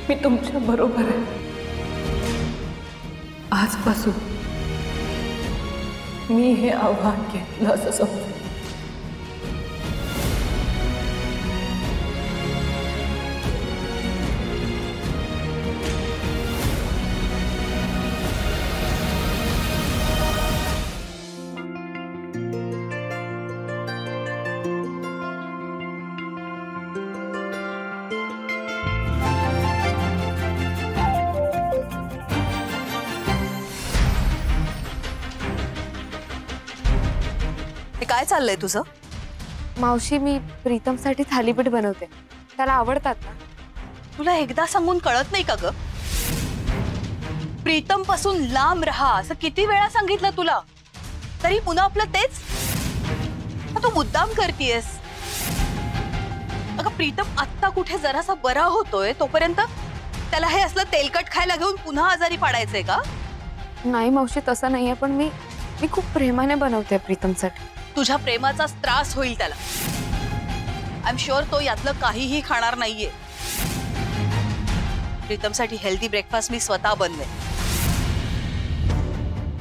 मी तुमच्या बरोबर आहे. आजपासून मी हे आव्हान घेतलं असं समजू. काय चाललंय तुझं? मावशी, मी प्रीतमसाठी थालीपीठ बनवते. त्याला आवडतात ना. तुला एकदा सांगून कळत नाही का ग? प्रीतम पासून लांब राहा असं किती वेळा सांगितलं तुला, तरी पुन्हा आपलं तेच. तू मुद्दाम करतीयस. अगं प्रीतम आत्ता कुठे जरासा बरा होतोय, तोपर्यंत त्याला हे असलं तेलकट खायला घेऊन पुन्हा आजारी पाडायचंय का? नाही मावशी, तसं नाहीये, पण मी खूप प्रेमाने बनवते प्रीतमसाठी. तुझ्या प्रेमाचा त्रास होईल त्याला. आय एम शुअर तो यातलं काहीही खाणार नाहीये. प्रीतमसाठी हेल्दी ब्रेकफास्ट मी स्वतः बनवे.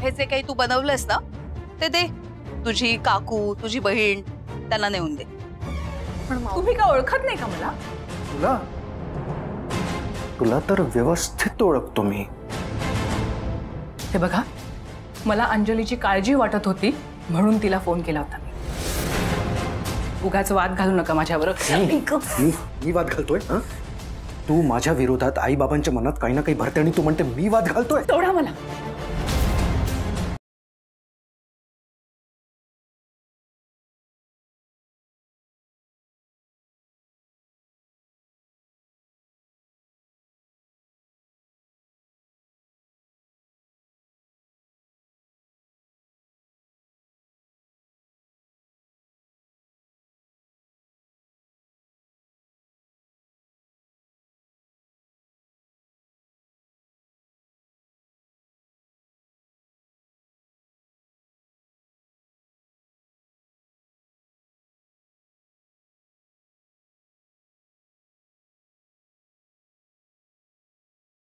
हे जे काही तू बनवलंस ना ते दे. तुझी काकू, तुझी बहीण त्यांना नेऊन दे. तुम्ही का ओळखत नाही का मला? तुला तर व्यवस्थित ओळखतो मी. हे बघा, मला अंजलीची काळजी वाटत होती म्हणून तिला फोन केला होता मी. उगाच वाद घालू नका माझ्यावर. मी वाद घालतोय? तू माझ्या विरोधात आई बाबांच्या मनात काही ना काही भरते आणि तू म्हणते मी वाद घालतोय. सोडा मला.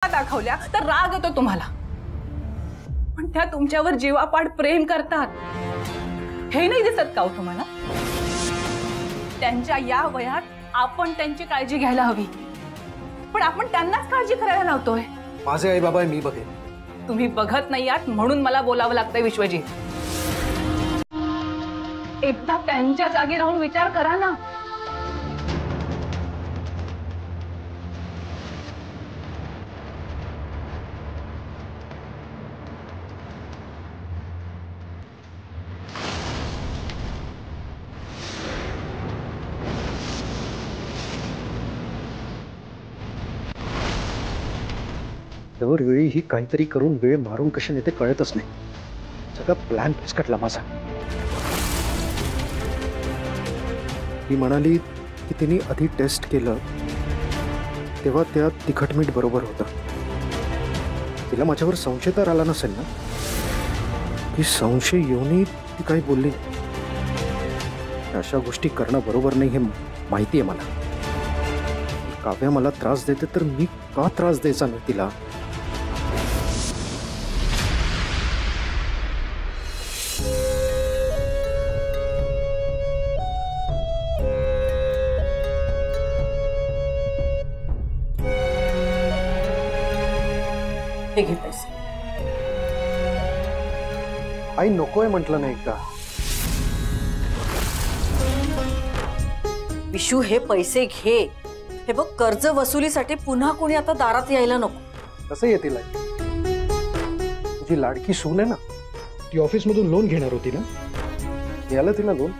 दाखवल्या तर राग येतो तुम्हाला, पण त्या तुमच्यावर जीवापाड प्रेम करतात. हे नाही दिसत का तुम्हाला? त्यांच्या या वयात आपण त्यांची काळजी घ्यायला हवी, पण आपण त्यांनाच काळजी करायला लावतोय. माझे आई बाबा मी बघेन. तुम्ही बघत नाही आहात म्हणून मला बोलावं लागतंय विश्वजीत. एकदा त्यांच्या जागी राहून विचार करा ना. दरवेळी ही काहीतरी करून वेळ मारून कशी नेते कळतच नाही. सगळा प्लॅन फिसकटला माझा. ही म्हणाली की तिने आधी टेस्ट केलं तेव्हा त्यात तिखट मीठ बरोबर होतं. तिला माझ्यावर संशय तर आला नसेल ना? की संशय येऊनही ती काही बोलली. अशा गोष्टी करणं बरोबर नाही हे माहिती आहे मला. काव्या मला त्रास देते तर मी का त्रास द्यायचा नाही तिला? हे घे पैसे. आई नकोय म्हटलं नाही एकदा. विशू, हे पैसे घे. हे बघ, कर्ज वसुलीसाठी पुन्हा कोणी आता दारात यायला नको. कसं येतील आई? तुझी लाडकी सून आहे ना, ती ऑफिस मधून लोन घेणार होती ना, याला तिला लोन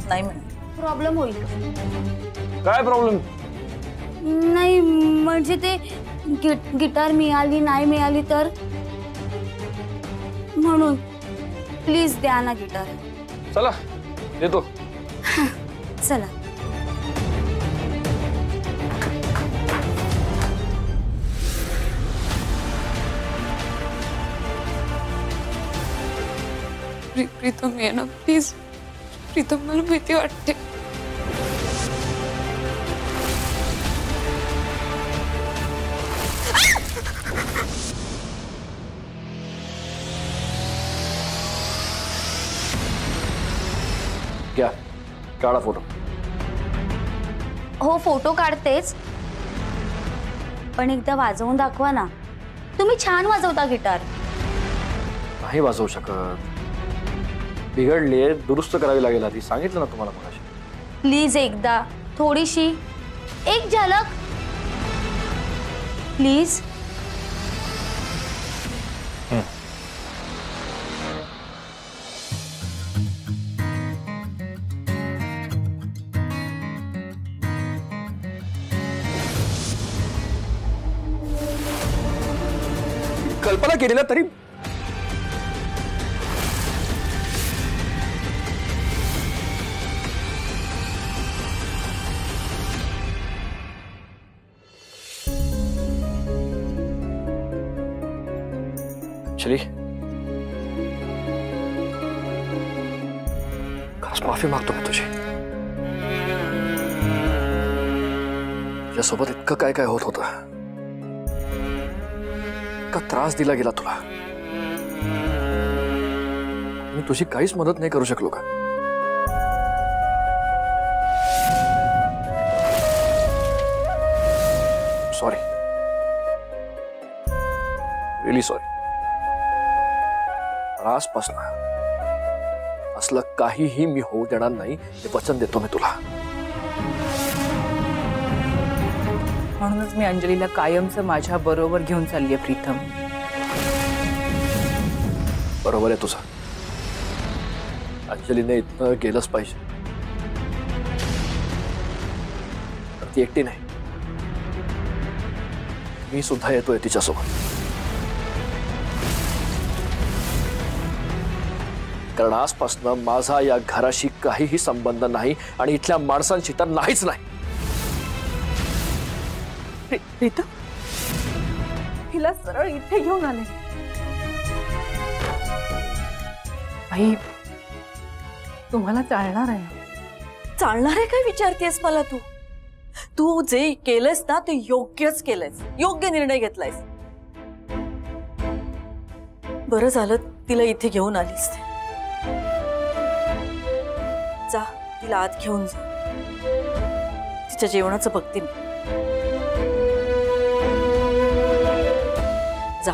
नाही म्हणे. प्रॉब्लेम होईल. काय प्रॉब्लेम? नाही म्हणजे ते गिटार मिळाली नाही मिळाली तर म्हणून प्लीज द्या ना गिटार. चला देतो. चला. प्रीतम ये ना प्लीज, प्रीतम मला भीती वाटते. क्या काढा फोटो. हो फोटो काढतेच, पण एकदा वाजवून दाखवा ना. तुम्ही छान वाजवता गिटार. नाही वाजवू शकत, बिघडली, दुरुस्त करावी लागेल आधी. सांगितलं ना तुम्हाला मगाशी. प्लीज एकदा, थोडीशी, एक झलक प्लीज. कल्पना केली ना तरी. चली, खास माफी मागतो मी तुझी. तुझ्यासोबत इतकं काय काय होत होतं, इतका त्रास दिला गेला तुला. मी तुझी काहीच मदत नाही करू शकलो का? Sorry, really sorry. आजपासून असलं काहीही मी होऊ देणार नाही, हे वचन देतो मी तुला. म्हणूनच मी अंजलीला कायमचं माझ्या बरोबर घेऊन चाललीये प्रीतम. बरोबर आहे तुझं. अंजलीने इथनं गेलंच पाहिजे. तर ती एकटी नाही, मी सुद्धा येतोय तिच्यासोबत. कारण आजपासून माझा या घराशी काहीही संबंध नाही आणि इथल्या माणसांशी तर नाहीच नाही. प्रीतम, हिला सरळ इथे घेऊन आले. आई, तुम्हाला चालणार आहे? चालणार आहे काय विचारतेस मला तू? तू जे केलंस ना ते योग्यच केलंयस, योग्य निर्णय घेतलायस. बरं झालं तिला इथे घेऊन आलीस. जा, तिला आत घेऊन जा. तिच्या जेवणाचं बघते मी. जा.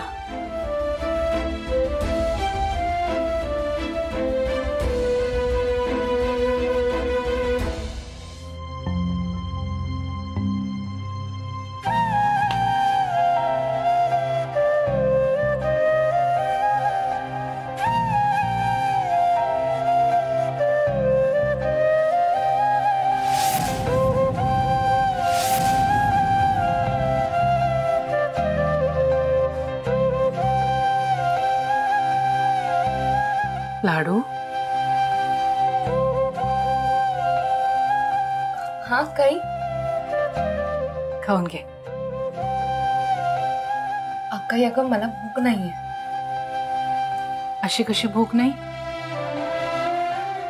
लाडू, हाँ काही खाऊन घे. अक्का अगं मला भूक नाहीये. अशी कशी भूक नाही?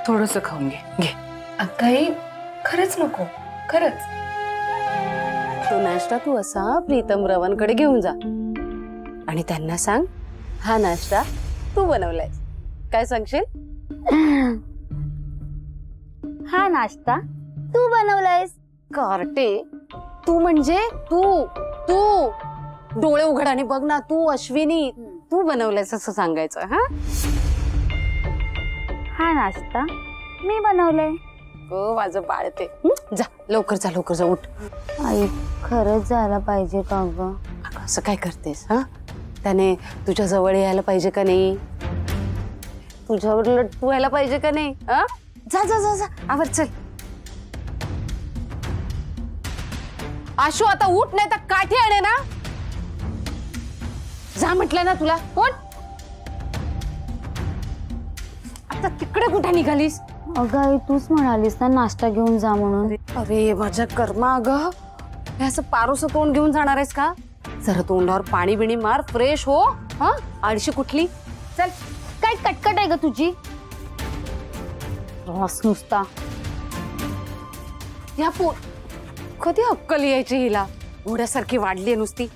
थोडंसं खाऊन घे. घे. अक्काई खरंच नको, खरंच. तो नाश्ता तू असा प्रीतम रवांकडे घेऊन जा आणि त्यांना सांग हा नाश्ता तू बनवलाय. काय सांगशील? हा नाश्ता तू बनवलायस? कार्टे, तू म्हणजे तू तू डोळे उघड आणि बघ ना. तू अश्विनी, तू बनवलायस असं सांगायचं. हा हा नाश्ता मी बनवलाय. माझं बाळते. जा लवकर जा, लवकर जा, उठ. आई, खरंच जायला पाहिजे का ग? असं काय करतेस? हा, त्याने तुझ्या जवळ यायला पाहिजे का नाही? तुझ्यावर लट्टू व्हायला पाहिजे का नाही? हा, जा जा जा जा, आवर, चल. आशू आता उठ, नाही तर काठी आणे ना. जा म्हटलं ना तुला. उठ. आता तिकडे कुठे निघालीस? अगं आई, तूच म्हणालीस ना नाश्ता घेऊन जा म्हणून. अरे माझ्या कर्मा, अगं हे असं पारोसं तोंड घेऊन जाणार आहेस का? जरा तोंडावर पाणी बिणी मार, फ्रेश हो. हा, आळशी कुठली. चल. काय कटकट आहे ग तुझी? त्रास नुसता. या कधी अक्कल यायची हिला? घोड्यासारखी वाढली नुसती.